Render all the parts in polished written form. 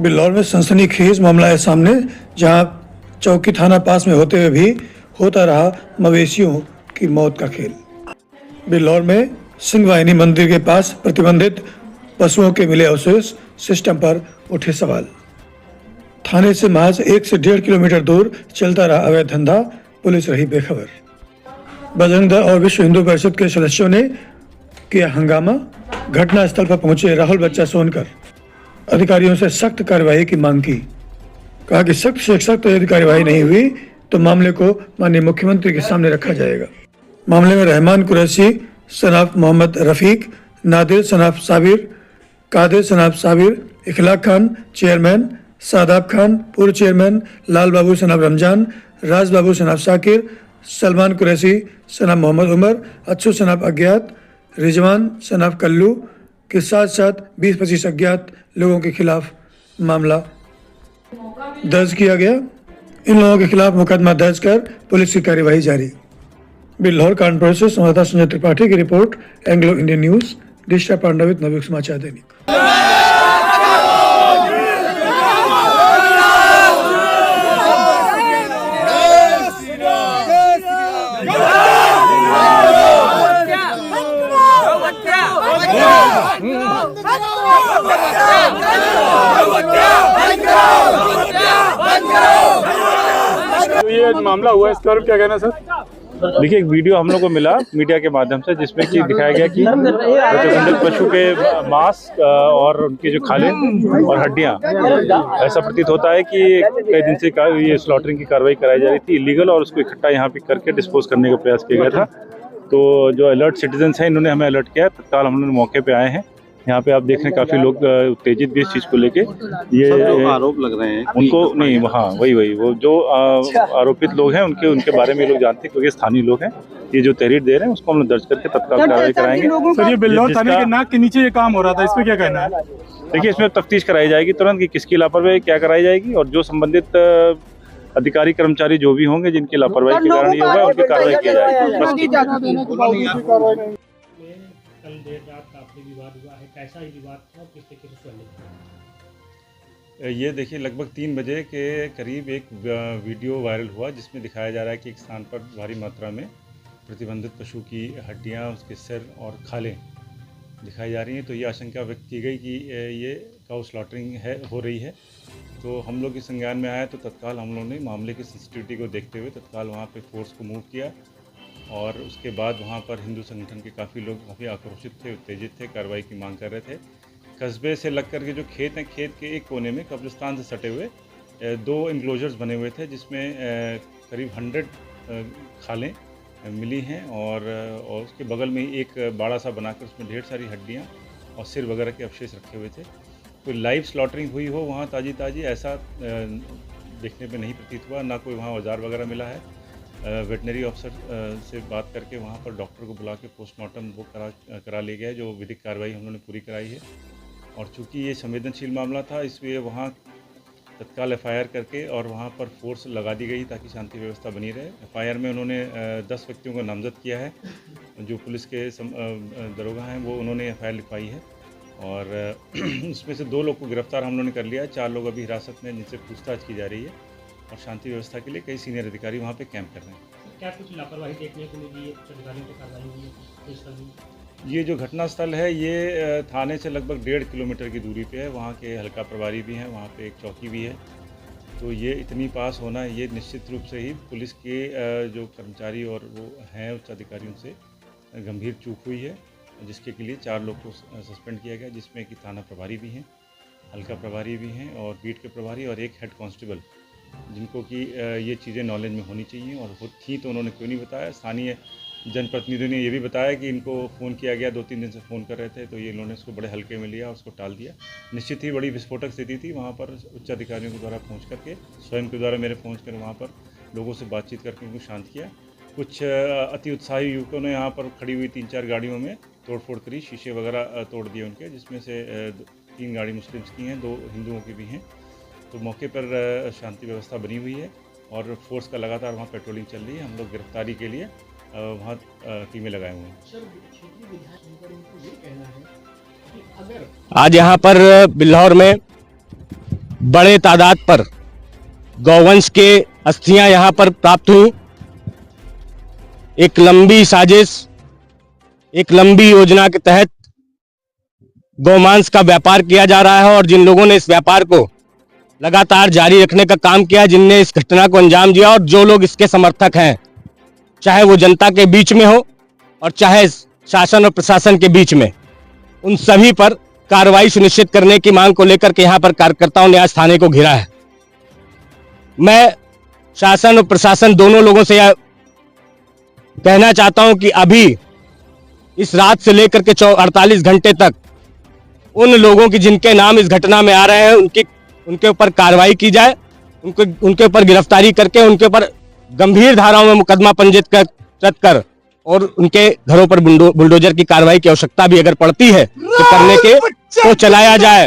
बिल्लौर में सनसनीखेज मामला है सामने, जहां चौकी थाना पास में होते हुए भी होता रहा मवेशियों की मौत का खेल। बिल्लौर में सिंहवाहिनी मंदिर के पास प्रतिबंधित पशुओं के मिले अवशेष सिस्टम पर उठे सवाल। थाने से महज 1 से 1.5 किलोमीटर दूर चलता रहा अवैध धंधा, पुलिस रही बेखबर। बजरंग दल और विश्व हिंदू परिषद के सदस्यों ने किया हंगामा। घटनास्थल पर पहुंचे राहुल बच्चा सोनकर अधिकारियों से सख्त कार्रवाई की मांग की। कहा कि सख्त से सख्त यदि कार्रवाई नहीं हुई तो मामले को माननीय मुख्यमंत्री के सामने रखा जाएगा। मामले में रहमान कुरैशी सनाफ मोहम्मद रफीक, नादिर सनाफ साबिर, कादिर सनाफ साबिर, इखलाक खान चेयरमैन, सादाब खान पूर्व चेयरमैन, लाल बाबू सनाफ रमजान, राज बाबू सनाफ साकिर, सलमान कुरैशी सनाफ मोहम्मद उमर, अच्छू सनाफ अज्ञात, रिजवान सनाफ कल्लू के साथ साथ 20-25 अज्ञात लोगों के खिलाफ मामला दर्ज किया गया। इन लोगों के खिलाफ मुकदमा दर्ज कर पुलिस की कार्यवाही जारी। बिल्लौर कानपुर से संवाददाता संजय त्रिपाठी की रिपोर्ट, एंग्लो इंडियन न्यूज, दिशा पांडवित, नवयुग समाचार दैनिक। तो ये मामला हुआ है, इसके बारे में क्या कहना है सर? देखिए, एक वीडियो हम लोग को मिला मीडिया के माध्यम से, जिसमें कि दिखाया गया कि प्रतिबंधित पशु के मांस और उनकी जो खालें और हड्डियां, ऐसा प्रतीत होता है कि कई दिन से ये स्लॉटरिंग की कार्रवाई कराई जा रही थी इलीगल, और उसको इकट्ठा यहाँ पे करके डिस्पोज करने का प्रयास किया गया था। तो जो अलर्ट सिटीजन्स हैं, इन्होंने हमें अलर्ट किया, तत्काल हम लोग मौके पे आए हैं। यहाँ पे आप देख रहे हैं काफी लोग उत्तेजित भी इस चीज को लेके। ये आरोप लग रहे हैं उनको नहीं, हाँ वही वो जो आरोपित लोग हैं उनके बारे में लोग जानते हैं, क्योंकि स्थानीय लोग हैं। ये जो तहरीर दे रहे हैं उसको हम लोग दर्ज करके तत्काल कार्रवाई कराएंगे। सर, ये बिल्लौर थाने के नाक के नीचे ये काम हो रहा था, इस पे क्या कहना है? देखिए, इसमें तफ्तीश कराई जाएगी तुरंत कि किसकी लापरवाही क्या कराई जाएगी, और जो संबंधित अधिकारी कर्मचारी जो भी होंगे जिनकी लापरवाही के कारण ये होगा, उनकी कार्रवाई की जाएगी। कल देर रात काफी विवाद हुआ है, कैसा ही विवाद था और किस तरीके से सुलझा? ये देखिए, लगभग 3 बजे के करीब एक वीडियो वायरल हुआ, जिसमें दिखाया जा रहा है कि एक स्थान पर भारी मात्रा में प्रतिबंधित पशु की हड्डियां, उसके सिर और खालें दिखाई जा रही हैं। तो ये आशंका व्यक्त की गई कि ये काउ स्लॉटरिंग हो रही है। तो हम लोग इस संज्ञान में आए तो तत्काल हम लोगों ने मामले की सेंसिटिविटी को देखते हुए तत्काल वहाँ पे फोर्स को मूव किया, और उसके बाद वहाँ पर हिंदू संगठन के काफ़ी लोग काफ़ी आक्रोशित थे, उत्तेजित थे, कार्रवाई की मांग कर रहे थे। कस्बे से लग कर के जो खेत हैं, खेत के एक कोने में कब्रिस्तान से सटे हुए 2 इंक्लोजर्स बने हुए थे, जिसमें करीब 100 खालें मिली हैं, और उसके बगल में ही एक बाड़ा सा बनाकर उसमें ढेर सारी हड्डियाँ और सिर वगैरह के अवशेष रखे हुए थे। कोई लाइव स्लॉटरिंग हुई हो वहाँ ताज़ी ऐसा देखने में नहीं प्रतीत हुआ। ना कोई वहाँ औजार वगैरह मिला है। वेटनरी अफसर से बात करके वहाँ पर डॉक्टर को बुला के पोस्टमार्टम वो करा लिया गया है, जो विधिक कार्रवाई हम लोगों ने पूरी कराई है। और चूँकि ये संवेदनशील मामला था, इसलिए वहाँ तत्काल FIR करके और वहाँ पर फोर्स लगा दी गई ताकि शांति व्यवस्था बनी रहे। FIR में उन्होंने 10 व्यक्तियों को नामजद किया है। जो पुलिस के दरोगा हैं वो उन्होंने FIR लिखवाई है, और उसमें से 2 लोग को गिरफ्तार हम लोगों ने कर लिया है। 4 लोग अभी हिरासत में, जिनसे पूछताछ की जा रही है, और शांति व्यवस्था के लिए कई सीनियर अधिकारी वहाँ पे कैंप कर रहे हैं। क्या कुछ लापरवाही देखने को मिली है? अधिकारियों की कार्रवाई हुई है? ये जो घटनास्थल है, ये थाने से लगभग 1.5 किलोमीटर की दूरी पे है। वहाँ के हल्का प्रभारी भी हैं, वहाँ पे एक चौकी भी है। तो ये इतनी पास होना, ये निश्चित रूप से ही पुलिस के जो कर्मचारी और वो हैं उच्च अधिकारियों से गंभीर चूक हुई है, जिसके लिए 4 लोग को सस्पेंड किया गया, जिसमें कि थाना प्रभारी भी हैं, हल्का प्रभारी भी हैं, और बीट के प्रभारी, और एक हेड कांस्टेबल, जिनको कि ये चीज़ें नॉलेज में होनी चाहिए और थी तो उन्होंने क्यों नहीं बताया। स्थानीय जनप्रतिनिधियों ने ये भी बताया कि इनको फ़ोन किया गया, 2-3 दिन से फ़ोन कर रहे थे, तो ये इन्होंने इसको बड़े हल्के में लिया और उसको टाल दिया। निश्चित ही बड़ी विस्फोटक स्थिति थी। वहाँ पर उच्च अधिकारियों के द्वारा पहुँच करके, स्वयं के द्वारा मेरे पहुँच कर वहाँ पर लोगों से बातचीत करके उनको शांत किया। कुछ अति उत्साही युवकों ने यहाँ पर खड़ी हुई 3-4 गाड़ियों में तोड़फोड़ करी, शीशे वगैरह तोड़ दिए उनके, जिसमें से 3 गाड़ी मुस्लिम्स की हैं, 2 हिंदुओं की भी हैं। तो मौके पर शांति व्यवस्था बनी हुई है, और फोर्स का लगातार वहाँ पेट्रोलिंग चल रही है। हम लोग गिरफ्तारी के लिए वहाँ टीमें लगाए हुए हैं। आज यहाँ पर बिल्लौर में बड़े तादाद पर गौवंश के अस्थियां यहां पर प्राप्त हुई। एक लंबी साजिश, एक लंबी योजना के तहत गौमांस का व्यापार किया जा रहा है और जिन लोगों ने इस व्यापार को लगातार जारी रखने का काम किया, जिनने इस घटना को अंजाम दिया और जो लोग इसके समर्थक हैं, चाहे वो जनता के बीच में हो और चाहे शासन और प्रशासन के बीच में, उन सभी पर कार्रवाई सुनिश्चित करने की मांग को लेकर के यहां पर कार्यकर्ताओं ने आज थाने को घेरा है। मैं शासन और प्रशासन दोनों लोगों से यह कहना चाहता हूं कि अभी इस रात से लेकर के 48 घंटे तक उन लोगों की जिनके नाम इस घटना में आ रहे हैं उनके ऊपर कार्रवाई की जाए, उनके ऊपर गिरफ्तारी करके उनके ऊपर गंभीर धाराओं में मुकदमा पंजीकृत कर और उनके घरों पर बुलडोजर की कार्रवाई की आवश्यकता भी अगर पड़ती है तो करने के तो चलाया जाए।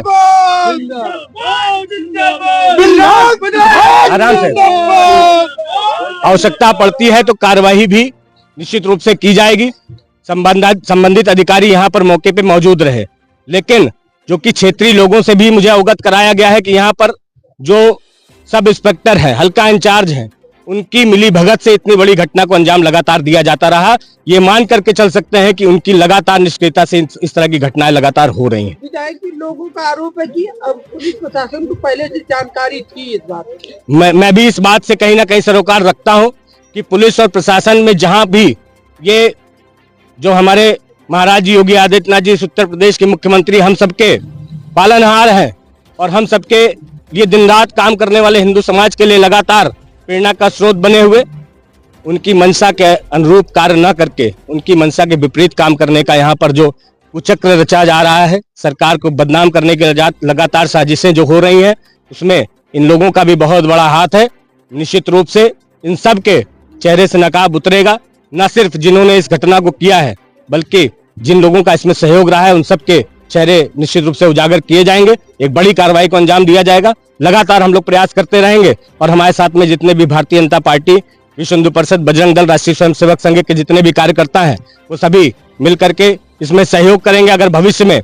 आराम से, आवश्यकता पड़ती है तो कार्रवाई भी निश्चित रूप से की जाएगी। संबंधित अधिकारी यहां पर मौके पे मौजूद रहे, लेकिन जो कि क्षेत्रीय लोगों से भी मुझे अवगत कराया गया है कि यहां पर जो सब इंस्पेक्टर है, हल्का इंचार्ज हैं, उनकी मिली भगत से इतनी बड़ी घटना को अंजाम लगातार दिया जाता रहा। ये मान करके चल सकते हैं कि उनकी लगातार निष्क्रियता से इस तरह की घटनाएं लगातार हो रही हैं। विधायक लोगों का आरोप है कि अब पुलिस प्रशासन को पहले से जानकारी थी इस बात की। मैं भी इस बात से कहीं ना कहीं सरोकार रखता हूं कि पुलिस और प्रशासन में जहां भी ये जो हमारे महाराज जी योगी आदित्यनाथ जी उत्तर प्रदेश के मुख्यमंत्री हम सबके पालनहार हैं और हम सबके लिए दिन रात काम करने वाले हिंदू समाज के लिए लगातार प्रेरणा का स्रोत बने हुए, उनकी मंशा के अनुरूप कार्य न करके उनकी मंशा के विपरीत काम करने का यहाँ पर जो कुचक्र रचा जा रहा है, सरकार को बदनाम करने के लगातार साजिशें जो हो रही हैं, उसमें इन लोगों का भी बहुत बड़ा हाथ है। निश्चित रूप से इन सब के चेहरे से नकाब उतरेगा, न सिर्फ जिन्होंने इस घटना को किया है बल्कि जिन लोगों का इसमें सहयोग रहा है उन सबके चेहरे निश्चित रूप से उजागर किए जाएंगे। एक बड़ी कार्रवाई को अंजाम दिया जाएगा। लगातार हम लोग प्रयास करते रहेंगे और हमारे साथ में जितने भी भारतीय जनता पार्टी, विश्व हिंदू परिषद, बजरंग दल, राष्ट्रीय स्वयंसेवक संघ के जितने भी कार्यकर्ता हैं वो सभी मिल करके इसमें सहयोग करेंगे। अगर भविष्य में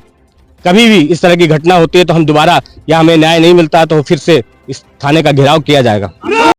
कभी भी इस तरह की घटना होती है तो हम दोबारा या हमें न्याय नहीं मिलता तो फिर से इस थाने का घेराव किया जाएगा।